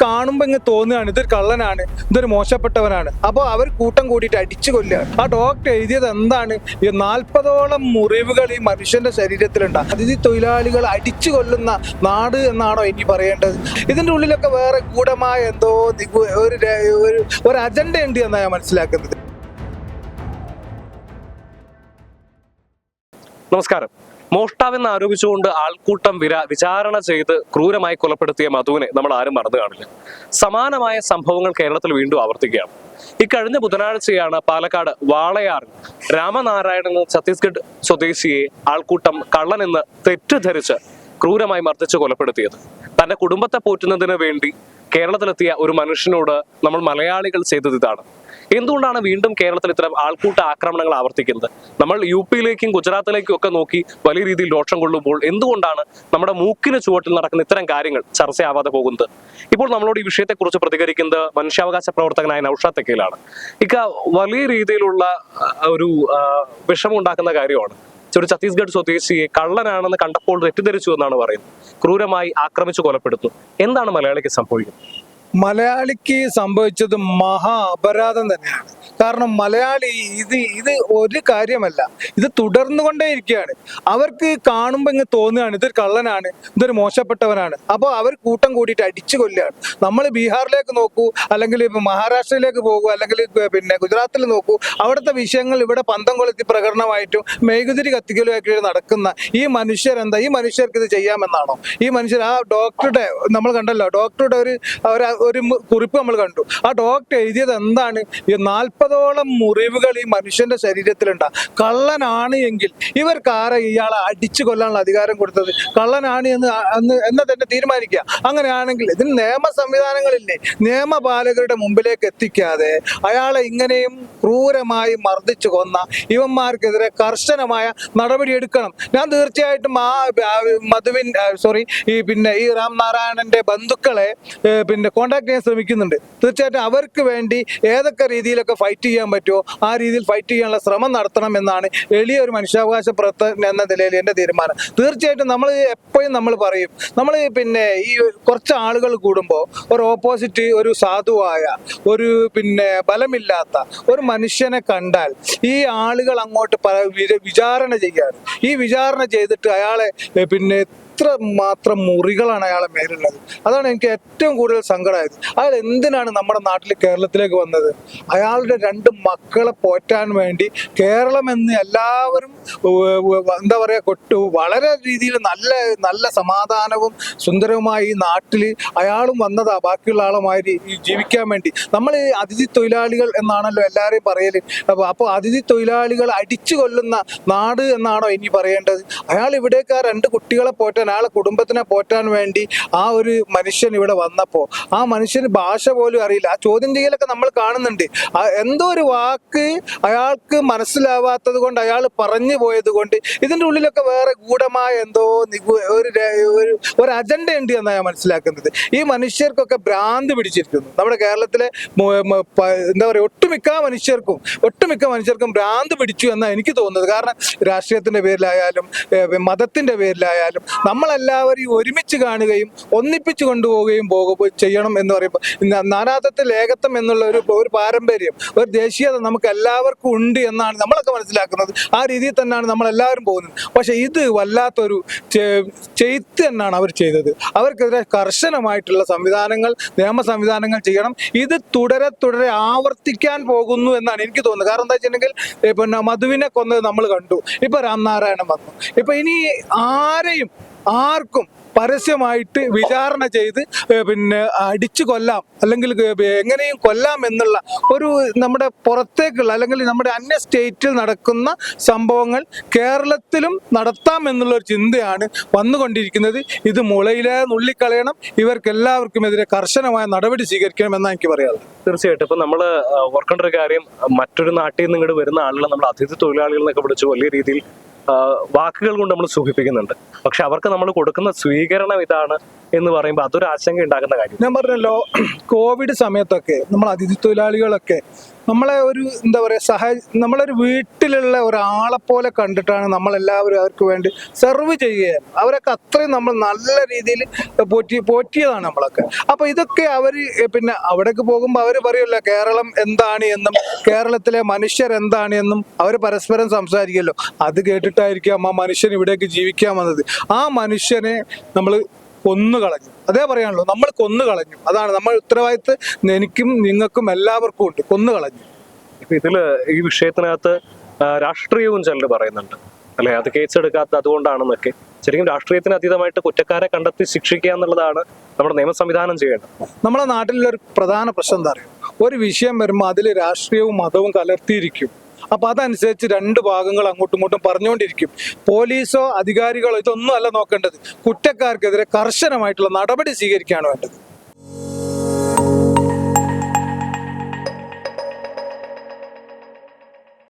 കാണുമ്പോൾ ഇങ്ങ് തോന്നുകയാണ് ഇതൊരു കള്ളനാണ്, ഇതൊരു മോശപ്പെട്ടവനാണ്. അപ്പോൾ അവർ കൂട്ടം കൂടിയിട്ട് അടിച്ചു കൊല്ലുകയാണ്. ആ ഡോക്ടർ എഴുതിയത് എന്താണ്? ഈ 40ഓളം മുറിവുകൾ ഈ മനുഷ്യന്റെ ശരീരത്തിലുണ്ട്. അതിഥി തൊഴിലാളികൾ അടിച്ചു കൊല്ലുന്ന നാട് എന്നാണോ ഇനി പറയേണ്ടത്? ഇതിന്റെ ഉള്ളിലൊക്കെ വേറെ ഗൂഢമായ എന്തോ ഒരു അജണ്ട ഉണ്ട് എന്നാണ് ഞാൻ മനസ്സിലാക്കുന്നത്. നമസ്കാരം. മോഷ്ടാവെന്ന് ആരോപിച്ചുകൊണ്ട് ആൾക്കൂട്ടം വിചാരണ ചെയ്ത് ക്രൂരമായി കൊലപ്പെടുത്തിയ മധുവിനെ നമ്മൾ ആരും മറന്നു കാണില്ല. സമാനമായ സംഭവങ്ങൾ കേരളത്തിൽ വീണ്ടും ആവർത്തിക്കുകയാണ്. ഇക്കഴിഞ്ഞ ബുധനാഴ്ചയാണ് പാലക്കാട് വാളയാറിൽ രാമനാരായണൻ എന്ന ഛത്തീസ്ഗഡ് സ്വദേശിയെ ആൾക്കൂട്ടം കള്ളനെന്ന് തെറ്റിദ്ധരിച്ച് ക്രൂരമായി മർദ്ദിച്ച് കൊലപ്പെടുത്തിയത്. തന്റെ കുടുംബത്തെ പോറ്റുന്നതിന് വേണ്ടി കേരളത്തിലെത്തിയ ഒരു മനുഷ്യനോട് നമ്മൾ മലയാളികൾ ചെയ്തത് ഇതാണ്. എന്തുകൊണ്ടാണ് വീണ്ടും കേരളത്തിൽ ഇത്തരം ആൾക്കൂട്ട ആക്രമണങ്ങൾ ആവർത്തിക്കുന്നത്? നമ്മൾ യുപിയിലേക്കും ഗുജറാത്തിലേക്കും ഒക്കെ നോക്കി വലിയ രീതിയിൽ രോഷം കൊള്ളുമ്പോൾ എന്തുകൊണ്ടാണ് നമ്മുടെ മൂക്കിന് ചുവട്ടിൽ നടക്കുന്ന ഇത്തരം കാര്യങ്ങൾ ചർച്ചയാവാതെ പോകുന്നത്? ഇപ്പോൾ നമ്മളോട് ഈ വിഷയത്തെക്കുറിച്ച് പ്രതികരിക്കുന്നത് മനുഷ്യാവകാശ പ്രവർത്തകനായ നൗഷാദ് തെക്കേലാണ്. വലിയ രീതിയിലുള്ള ഒരു വിഷമം ഉണ്ടാക്കുന്ന കാര്യമാണ്. ഒരു ഛത്തീസ്ഗഡ് സ്വദേശിയെ കള്ളനാണെന്ന് കണ്ടപ്പോൾ തെറ്റിദ്ധരിച്ചു എന്നാണ് പറയുന്നത്. ക്രൂരമായി ആക്രമിച്ചു കൊലപ്പെടുത്തുന്നു. എന്താണ് മലയാളിക്ക് സംഭവിക്കുന്നത്? മലയാളിക്ക് സംഭവിച്ചത് മഹാ അപരാധം തന്നെയാണ്. കാരണം മലയാളി ഇത് ഒരു കാര്യമല്ല, ഇത് തുടർന്നുകൊണ്ടേയിരിക്കുകയാണ്. അവർക്ക് കാണുമ്പോൾ ഇങ്ങ് തോന്നുകയാണ് ഇതൊരു കള്ളനാണ്, ഇതൊരു മോശപ്പെട്ടവനാണ്. അപ്പോൾ അവർ കൂട്ടം കൂടിയിട്ട് അടിച്ചു കൊല്ലുകയാണ്. നമ്മൾ ബീഹാറിലേക്ക് നോക്കൂ, അല്ലെങ്കിൽ മഹാരാഷ്ട്രയിലേക്ക് പോകൂ, അല്ലെങ്കിൽ ഗുജറാത്തിൽ നോക്കൂ. അവിടുത്തെ വിഷയങ്ങൾ ഇവിടെ പന്തം കൊളുത്തി പ്രകടനമായിട്ടും മെഴുകുതിരി കത്തിക്കലുമായിട്ട് നടക്കുന്ന ഈ മനുഷ്യരെന്താ? ഈ മനുഷ്യർക്ക് ഇത് ചെയ്യാമെന്നാണോ? ഈ മനുഷ്യർ ആ ഡോക്ടറുടെ നമ്മൾ കണ്ടല്ലോ, ഡോക്ടറുടെ ഒരു കുറിപ്പ് നമ്മൾ കണ്ടു. ആ ഡോക്ടർ എഴുതിയത് എന്താണ്? ഈ 40ഓളം മുറിവുകൾ ഈ മനുഷ്യന്റെ ശരീരത്തിലുണ്ട്. കള്ളനാണ് എങ്കിൽ ഇവർക്കാരെ ഇയാളെ അടിച്ചു കൊല്ലാനുള്ള അധികാരം കൊടുത്തത്? കള്ളനാണ് എന്ന് തന്നെ തീരുമാനിക്കുക. അങ്ങനെയാണെങ്കിൽ ഇതിന് നിയമ സംവിധാനങ്ങളില്ലേ? നിയമപാലകരുടെ മുമ്പിലേക്ക് എത്തിക്കാതെ അയാളെ ഇങ്ങനെയും ക്രൂരമായി മർദ്ദിച്ചു കൊന്ന ഇവന്മാർക്കെതിരെ കർശനമായ നടപടി എടുക്കണം. ഞാൻ തീർച്ചയായിട്ടും ആ ഈ രാംനാരായണന്റെ ബന്ധുക്കളെ കോണ്ടാക്ട് ചെയ്യാൻ ശ്രമിക്കുന്നുണ്ട്. തീർച്ചയായിട്ടും അവർക്ക് വേണ്ടി ഏതൊക്കെ രീതിയിലൊക്കെ ഫൈറ്റ് ചെയ്യാൻ പറ്റുമോ ആ രീതിയിൽ ഫൈറ്റ് ചെയ്യാനുള്ള ശ്രമം നടത്തണം എന്നാണ് എളിയ ഒരു മനുഷ്യാവകാശ പ്രവർത്തകൻ എന്ന നിലയിൽ എൻ്റെ തീരുമാനം. തീർച്ചയായിട്ടും നമ്മൾ എപ്പോഴും നമ്മൾ പറയും, നമ്മൾ ഈ കുറച്ച് ആളുകൾ കൂടുമ്പോൾ ഒരു ഓപ്പോസിറ്റ് ഒരു സാധുവായ ഒരു ബലമില്ലാത്ത ഒരു മനുഷ്യനെ കണ്ടാൽ ഈ ആളുകൾ അങ്ങോട്ട് വിചാരണ ചെയ്യാണ്. ഈ വിചാരണ ചെയ്തിട്ട് അയാളെ എത്ര മാത്രം മുറികളാണ് അയാളെ മേലുള്ളത്. അതാണ് എനിക്ക് ഏറ്റവും കൂടുതൽ സങ്കടമായത്. അയാൾ എന്തിനാണ് നമ്മുടെ നാട്ടിൽ കേരളത്തിലേക്ക് വന്നത്? അയാളുടെ 2 മക്കളെ പോറ്റാൻ വേണ്ടി കേരളം എന്ന് എല്ലാവരും എന്താ പറയുക വളരെ രീതിയിൽ നല്ല സമാധാനവും സുന്ദരവുമായി ഈ നാട്ടിൽ അയാളും വന്നതാ ബാക്കിയുള്ള ആളുമായി ജീവിക്കാൻ വേണ്ടി. നമ്മൾ അതിഥി തൊഴിലാളികൾ എന്നാണല്ലോ എല്ലാവരെയും പറയല്. അപ്പോൾ അതിഥി തൊഴിലാളികൾ അടിച്ചു കൊല്ലുന്ന നാട് എന്നാണോ ഇനി പറയേണ്ടത്? അയാൾ ഇവിടേക്ക് ആ 2 കുട്ടികളെ പോറ്റാൻ, അയാളെ കുടുംബത്തിനെ പോറ്റാൻ വേണ്ടി ആ ഒരു മനുഷ്യൻ ഇവിടെ വന്നപ്പോൾ ആ മനുഷ്യന് ഭാഷ പോലും അറിയില്ല. ആ ചോദ്യം ചെയ്യലൊക്കെ നമ്മൾ കാണുന്നുണ്ട്. എന്തോ ഒരു വാക്ക് അയാൾക്ക് മനസ്സിലാവാത്തത് കൊണ്ട് അയാൾ പറഞ്ഞു പോയത് കൊണ്ട് ഇതിന്റെ ഉള്ളിലൊക്കെ വേറെ ഗൂഢമായ എന്തോ ഒരു അജണ്ട ഉണ്ട് എന്നാണ് ഞാൻ മനസ്സിലാക്കുന്നത്. ഈ മനുഷ്യർക്കൊക്കെ ഭ്രാന്ത് പിടിച്ചിരിക്കുന്നു. നമ്മുടെ കേരളത്തിലെ എന്താ പറയുക ഒട്ടുമിക്ക മനുഷ്യർക്കും ഭ്രാന്ത് പിടിച്ചു എന്നാണ് എനിക്ക് തോന്നുന്നത്. കാരണം രാഷ്ട്രീയത്തിന്റെ പേരിലായാലും മതത്തിന്റെ പേരിലായാലും നമ്മളെല്ലാവരും ഒരുമിച്ച് കാണുകയും ഒന്നിപ്പിച്ചു കൊണ്ടുപോവുകയും ചെയ്യണം എന്ന് പറയുമ്പോൾ നാനാത്വത്തിൽ ഏകത്വം എന്നുള്ള ഒരു പാരമ്പര്യം, ഒരു ദേശീയത നമുക്ക് എല്ലാവർക്കും ഉണ്ട് എന്നാണ് നമ്മളൊക്കെ മനസ്സിലാക്കുന്നത്. ആ രീതിയിൽ തന്നെയാണ് നമ്മളെല്ലാവരും പോകുന്നത്. പക്ഷെ ഇത് വല്ലാത്തൊരു ചെയ്ത്ത് തന്നെയാണ് അവർ ചെയ്തത്. അവർക്കെതിരെ കർശനമായിട്ടുള്ള നിയമ സംവിധാനങ്ങൾ ചെയ്യണം. ഇത് തുടരെ ആവർത്തിക്കാൻ പോകുന്നു എന്നാണ് എനിക്ക് തോന്നുന്നത്. കാരണം എന്താ വെച്ചിട്ടുണ്ടെങ്കിൽ മധുവിനെ കൊന്നത് നമ്മൾ കണ്ടു, ഇപ്പൊ രാംനാരായണൻ വന്നു. ഇപ്പൊ ഇനി ആർക്കും പരസ്യമായിട്ട് വിചാരണ ചെയ്ത് അടിച്ചു കൊല്ലാം അല്ലെങ്കിൽ എങ്ങനെയും കൊല്ലാം എന്നുള്ള ഒരു നമ്മുടെ പുറത്തേക്കുള്ള അല്ലെങ്കിൽ നമ്മുടെ അന്യ സ്റ്റേറ്റിൽ നടക്കുന്ന സംഭവങ്ങൾ കേരളത്തിലും നടത്താം എന്നുള്ള ഒരു ചിന്തയാണ് വന്നുകൊണ്ടിരിക്കുന്നത്. ഇത് മുളയിലെ നുള്ളിക്കളയണം. ഇവർക്കെല്ലാവർക്കും എതിരെ കർശനമായ നടപടി സ്വീകരിക്കണം എന്നാണ് എനിക്ക് പറയാനുള്ളത്. തീർച്ചയായിട്ടും ഇപ്പൊ നമ്മൾ ഓർക്കേണ്ട ഒരു കാര്യം, മറ്റൊരു നാട്ടിൽ നിന്ന് ഇങ്ങോട്ട് വരുന്ന ആളുകൾ നമ്മൾ അതിഥി തൊഴിലാളികൾ എന്നൊക്കെ വിളിച്ച് വലിയ രീതിയിൽ വാക്കുകൾ കൊണ്ട് നമ്മൾ സൂചിപ്പിക്കുന്നുണ്ട്. പക്ഷെ അവർക്ക് നമ്മൾ കൊടുക്കുന്ന സ്വീകരണം ഇതാണ് എന്ന് പറയുമ്പോൾ അതൊരു ആശങ്ക ഉണ്ടാക്കുന്ന കാര്യം. ഞാൻ പറഞ്ഞല്ലോ, കോവിഡ് സമയത്തൊക്കെ നമ്മൾ അതിഥി തൊഴിലാളികളൊക്കെ നമ്മളെ ഒരു എന്താ പറയുക നമ്മളൊരു വീട്ടിലുള്ള ഒരാളെ പോലെ കണ്ടിട്ടാണ് നമ്മളെല്ലാവരും അവർക്ക് വേണ്ടി സെർവ് ചെയ്യുകയാണ്. അവരൊക്കെ അത്രയും നമ്മൾ നല്ല രീതിയിൽ പോറ്റിയതാണ് നമ്മളൊക്കെ. അപ്പൊ ഇതൊക്കെ അവര് പിന്നെ അവിടേക്ക് പോകുമ്പോൾ അവര് പറയുമല്ലോ കേരളം എന്താണ് എന്നും കേരളത്തിലെ മനുഷ്യർ എന്താണ് എന്നും അവർ പരസ്പരം സംസാരിക്കുമല്ലോ. അത് കേട്ടിട്ടായിരിക്കാം ആ മനുഷ്യൻ ഇവിടേക്ക് ജീവിക്കാൻ വന്നത്. ആ മനുഷ്യനെ നമ്മൾ കൊന്നുകളഞ്ഞു, അതേ പറയാനുള്ളൂ. നമ്മൾ കൊന്നുകളഞ്ഞു. അതാണ് നമ്മൾ ഉത്തരവാദിത്വം എനിക്കും നിങ്ങൾക്കും എല്ലാവർക്കും ഉണ്ട്. കൊന്നുകളഞ്ഞു. ഇതില് ഈ വിഷയത്തിനകത്ത് രാഷ്ട്രീയവും ചിലർ പറയുന്നുണ്ട് അല്ലെ, അത് കേസെടുക്കാത്ത അതുകൊണ്ടാണെന്നൊക്കെ. ശരിക്കും രാഷ്ട്രീയത്തിന് അതീതമായിട്ട് കുറ്റക്കാരെ കണ്ടെത്തി ശിക്ഷിക്കുക എന്നുള്ളതാണ് നമ്മുടെ നിയമ സംവിധാനം ചെയ്യേണ്ടത്. നമ്മളെ നാട്ടിലൊരു പ്രധാന പ്രശ്നം എന്താ പറയുക, ഒരു വിഷയം വരുമ്പോൾ അതിൽ രാഷ്ട്രീയവും മതവും കലർത്തിയിരിക്കും. അപ്പൊ അതനുസരിച്ച് രണ്ട് ഭാഗങ്ങൾ അങ്ങോട്ടും ഇങ്ങോട്ടും പറഞ്ഞുകൊണ്ടിരിക്കും. പോലീസോ അധികാരികളോ ഇതൊന്നും അല്ല നോക്കേണ്ടത്. കുറ്റക്കാർക്കെതിരെ കർശനമായിട്ടുള്ള നടപടി സ്വീകരിക്കുകയാണ് വേണ്ടത്.